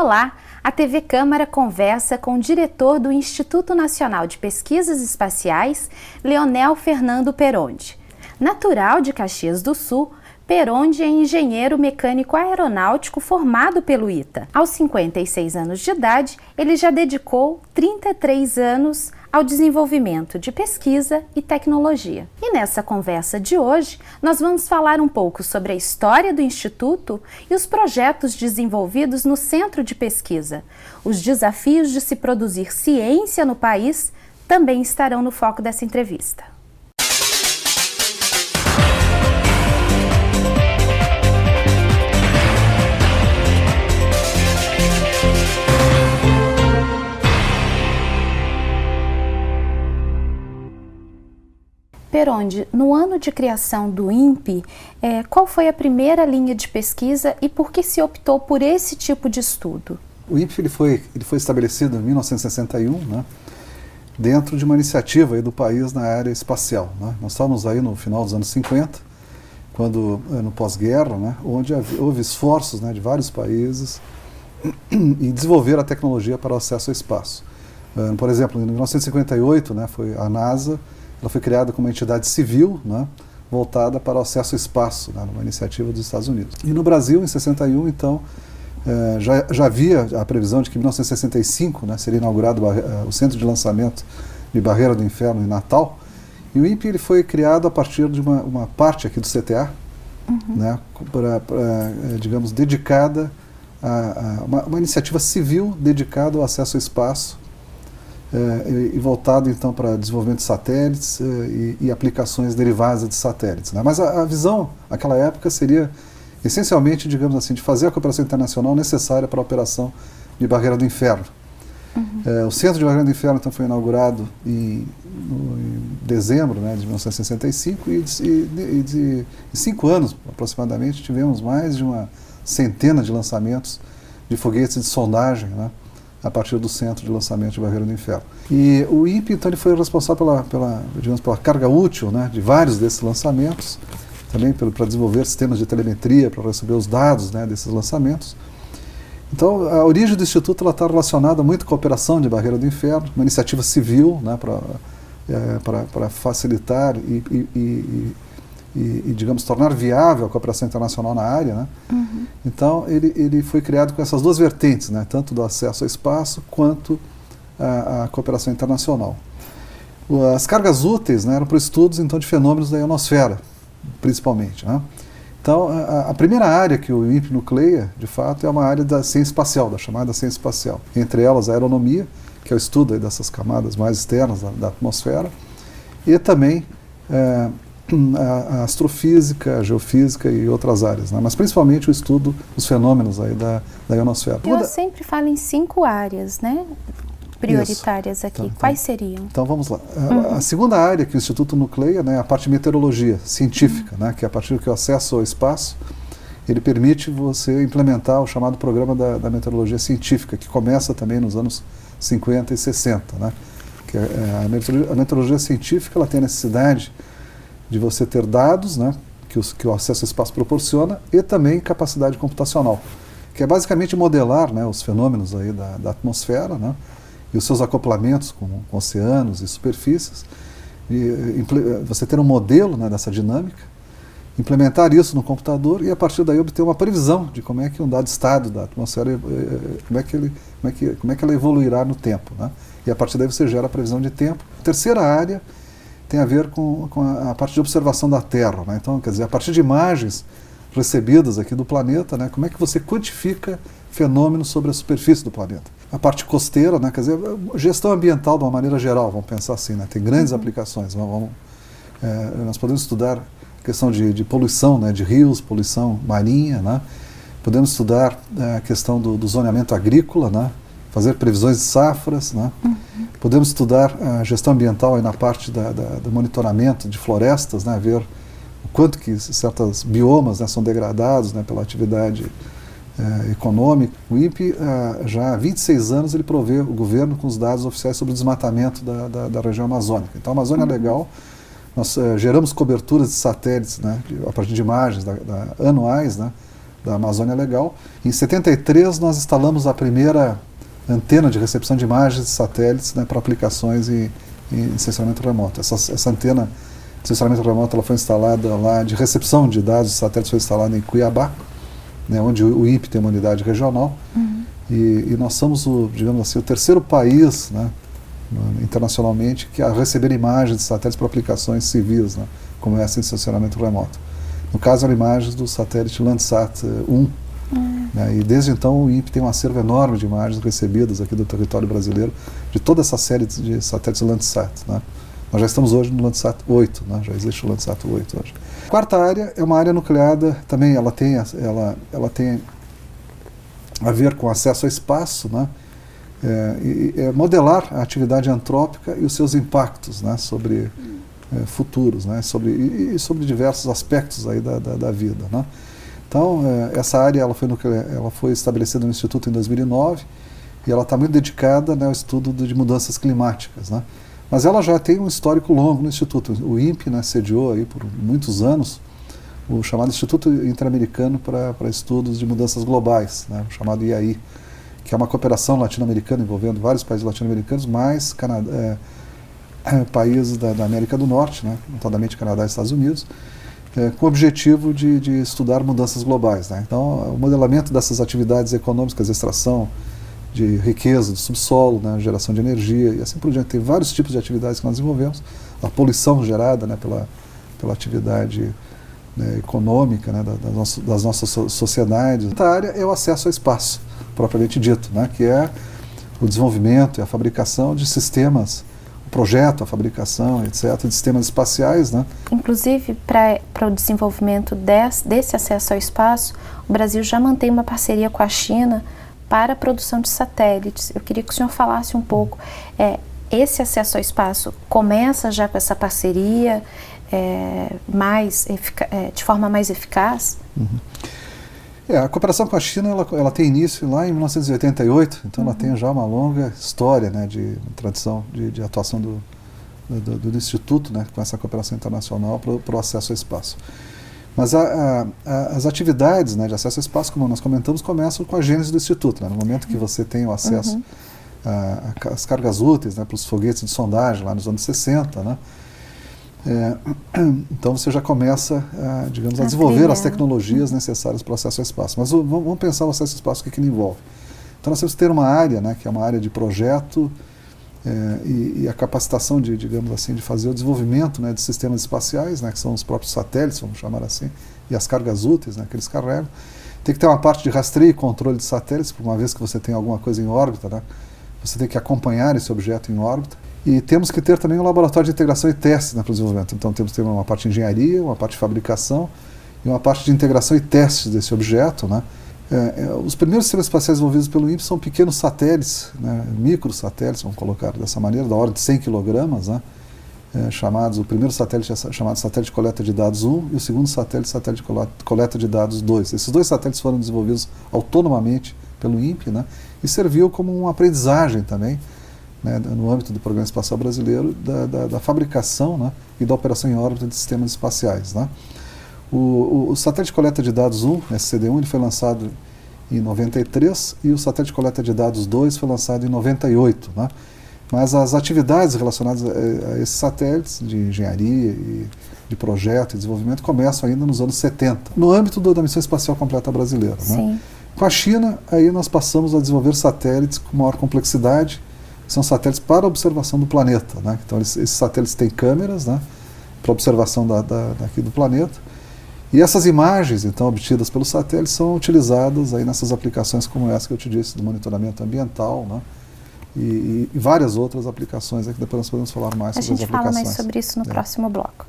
Olá, a TV Câmara conversa com o diretor do Instituto Nacional de Pesquisas Espaciais, Leonel Fernando Peronde. Natural de Caxias do Sul, Peronde é engenheiro mecânico aeronáutico formado pelo ITA. Aos 56 anos de idade, ele já dedicou 33 anos ao desenvolvimento de pesquisa e tecnologia. E nessa conversa de hoje, nós vamos falar um pouco sobre a história do Instituto e os projetos desenvolvidos no Centro de Pesquisa. Os desafios de se produzir ciência no país também estarão no foco dessa entrevista. Peronde, no ano de criação do INPE, qual foi a primeira linha de pesquisa e por que se optou por esse tipo de estudo? O INPE ele foi estabelecido em 1961, né, dentro de uma iniciativa aí do país na área espacial. Né? Nós estávamos aí no final dos anos 50, no pós-guerra, né, onde houve esforços, né, de vários países em desenvolver a tecnologia para o acesso ao espaço. Por exemplo, em 1958, né, foi a NASA. Ela foi criada como uma entidade civil, né, voltada para o acesso ao espaço, né, numa iniciativa dos Estados Unidos. E no Brasil, em 61, então, já havia a previsão de que em 1965, né, seria inaugurado o Centro de Lançamento de Barreira do Inferno em Natal. E o INPE ele foi criado a partir de uma parte aqui do CTA, né, digamos, dedicada a uma iniciativa civil dedicada ao acesso ao espaço, e voltado então para desenvolvimento de satélites e aplicações derivadas de satélites, né? Mas a visão naquela época seria essencialmente, digamos assim, de fazer a cooperação internacional necessária para a operação de Barreira do Inferno. O Centro de Barreira do Inferno então foi inaugurado em dezembro, né, de 1965 e de 5 anos aproximadamente tivemos mais de uma centena de lançamentos de foguetes de sondagem, né, a partir do Centro de Lançamento de Barreira do Inferno. E o INPE, então, ele foi responsável pela carga útil, né, de vários desses lançamentos, também para desenvolver sistemas de telemetria, para receber os dados, né, desses lançamentos. Então, a origem do Instituto está relacionada muito com a operação de Barreira do Inferno, uma iniciativa civil, né, para facilitar e, digamos, tornar viável a cooperação internacional na área, né? Então, ele foi criado com essas duas vertentes, né? Tanto do acesso ao espaço quanto a cooperação internacional. As cargas úteis, né, eram para estudos, então, de fenômenos da ionosfera, principalmente, né? Então, a primeira área que o INPE nucleia, de fato, é uma área da ciência espacial, da chamada ciência espacial. Entre elas, a aeronomia, que é o estudo aí dessas camadas mais externas da atmosfera, e também a astrofísica, a geofísica e outras áreas, né? Mas principalmente o estudo dos fenômenos aí da ionosfera. Eu sempre falo em 5 áreas, né, prioritárias aqui. Então, quais seriam? Então vamos lá. A segunda área que o Instituto nucleia, né, é a parte de meteorologia científica, né, que é a partir do que o acesso ao espaço ele permite você implementar o chamado programa da meteorologia científica, que começa também nos anos 50 e 60, né? Que a meteorologia científica ela tem a necessidade de você ter dados, né, que o acesso ao espaço proporciona, e também capacidade computacional, que é basicamente modelar, né, os fenômenos aí da atmosfera, né, e os seus acoplamentos com oceanos e superfícies, e você ter um modelo, né, dessa dinâmica, implementar isso no computador e a partir daí obter uma previsão de como é que um dado estado da atmosfera, como é que ela evoluirá no tempo, né, e a partir daí você gera a previsão de tempo. A terceira área tem a ver com a parte de observação da Terra, né? Então, quer dizer, a partir de imagens recebidas aqui do planeta, né, como é que você quantifica fenômenos sobre a superfície do planeta. A parte costeira, né, quer dizer, gestão ambiental de uma maneira geral, vamos pensar assim, né, tem grandes aplicações. Nós podemos estudar a questão de poluição, né, de rios, poluição marinha, né, podemos estudar a questão do zoneamento agrícola, né, fazer previsões de safras, né? Podemos estudar a gestão ambiental aí na parte do monitoramento de florestas, né? Ver o quanto que certos biomas, né, são degradados, né, pela atividade econômica. O INPE, já há 26 anos, ele provê o governo com os dados oficiais sobre o desmatamento da região amazônica. Então, a Amazônia é legal. Nós geramos coberturas de satélites, né, a partir de imagens anuais, né, da Amazônia Legal. Em 73 nós instalamos a primeira antena de recepção de imagens de satélites, né, para aplicações em sensoramento remoto. Essa antena de sensoramento remoto ela foi instalada lá, de recepção de dados de satélites, foi instalada em Cuiabá, né, onde o INPE tem uma unidade regional. E nós somos, digamos assim, o terceiro país, né, internacionalmente a receber imagens de satélites para aplicações civis, né, como essa de sensoramento remoto. No caso, eram imagens do satélite Landsat 1. Né, e desde então o INPE tem um acervo enorme de imagens recebidas aqui do território brasileiro, de toda essa série de satélites Landsat. Né. Nós já estamos hoje no Landsat 8, né, já existe o Landsat 8 hoje. A quarta área é uma área nucleada, também ela tem a ver com acesso ao espaço, né, modelar a atividade antrópica e os seus impactos, né, sobre futuros, né, sobre diversos aspectos aí da vida. Né. Então, essa área ela foi estabelecida no Instituto em 2009 e ela está muito dedicada, né, ao estudo de mudanças climáticas. Né. Mas ela já tem um histórico longo no Instituto. O INPE, né, sediou aí por muitos anos o chamado Instituto Interamericano para Estudos de Mudanças Globais, né, o chamado IAI, que é uma cooperação latino-americana envolvendo vários países latino-americanos, mais países da América do Norte, né, notadamente Canadá e Estados Unidos, com o objetivo de estudar mudanças globais. Né. Então, o modelamento dessas atividades econômicas, extração de riqueza do subsolo, né, geração de energia e assim por diante. Tem vários tipos de atividades que nós desenvolvemos. A poluição gerada, né, pela atividade, né, econômica, né, das nossas sociedades. Outra área é o acesso ao espaço, propriamente dito, né, que é o desenvolvimento e a fabricação de sistemas, o projeto, a fabricação, etc., de sistemas espaciais. Né. Inclusive, para o desenvolvimento desse acesso ao espaço, o Brasil já mantém uma parceria com a China para a produção de satélites. Eu queria que o senhor falasse um pouco. Esse acesso ao espaço começa já com essa parceria de forma mais eficaz? A cooperação com a China ela tem início lá em 1988, então ela tem já uma longa história, né, de tradição de atuação do Instituto, né, com essa cooperação internacional para o acesso ao espaço. Mas as atividades, né, de acesso ao espaço, como nós comentamos, começam com a gênese do Instituto. Né? No momento que você tem o acesso às cargas úteis, né, para os foguetes de sondagem lá nos anos 60, né? Então você já começa a desenvolver as tecnologias necessárias para o acesso ao espaço. Mas vamos pensar o acesso ao espaço, o que ele envolve. Então nós temos que ter uma área, né, que é uma área de projeto e a capacitação de fazer o desenvolvimento, né, de sistemas espaciais, né, que são os próprios satélites, vamos chamar assim, e as cargas úteis, né, que eles carregam. Tem que ter uma parte de rastreio e controle de satélites, por uma vez que você tem alguma coisa em órbita, né, você tem que acompanhar esse objeto em órbita. E temos que ter também um laboratório de integração e testes, né, para o desenvolvimento. Então temos que ter uma parte de engenharia, uma parte de fabricação e uma parte de integração e testes desse objeto, né. Os primeiros sistemas espaciais desenvolvidos pelo INPE são pequenos satélites, né, microsatélites, vamos colocar dessa maneira, da ordem de 100 kg, né, o primeiro satélite é chamado satélite de coleta de dados 1 e o segundo satélite de coleta de dados 2. Esses dois satélites foram desenvolvidos autonomamente pelo INPE, né, e serviu como uma aprendizagem também, né, no âmbito do Programa Espacial Brasileiro, da fabricação, né, e da operação em órbita de sistemas espaciais. Né. O satélite de coleta de dados 1, SCD-1, ele foi lançado em 93 e o satélite de coleta de dados 2 foi lançado em 98. Né? Mas as atividades relacionadas a esses satélites de engenharia e de projeto e desenvolvimento começam ainda nos anos 70, no âmbito da Missão Espacial Completa Brasileira. Né? Com a China, aí nós passamos a desenvolver satélites com maior complexidade, que são satélites para observação do planeta. Né? Então esses satélites têm câmeras, né, para observação daqui do planeta. E essas imagens, então, obtidas pelos satélites são utilizadas aí nessas aplicações como essa que eu te disse, do monitoramento ambiental, né? E várias outras aplicações, que depois nós podemos falar mais sobre as aplicações. A gente fala mais sobre isso no próximo bloco.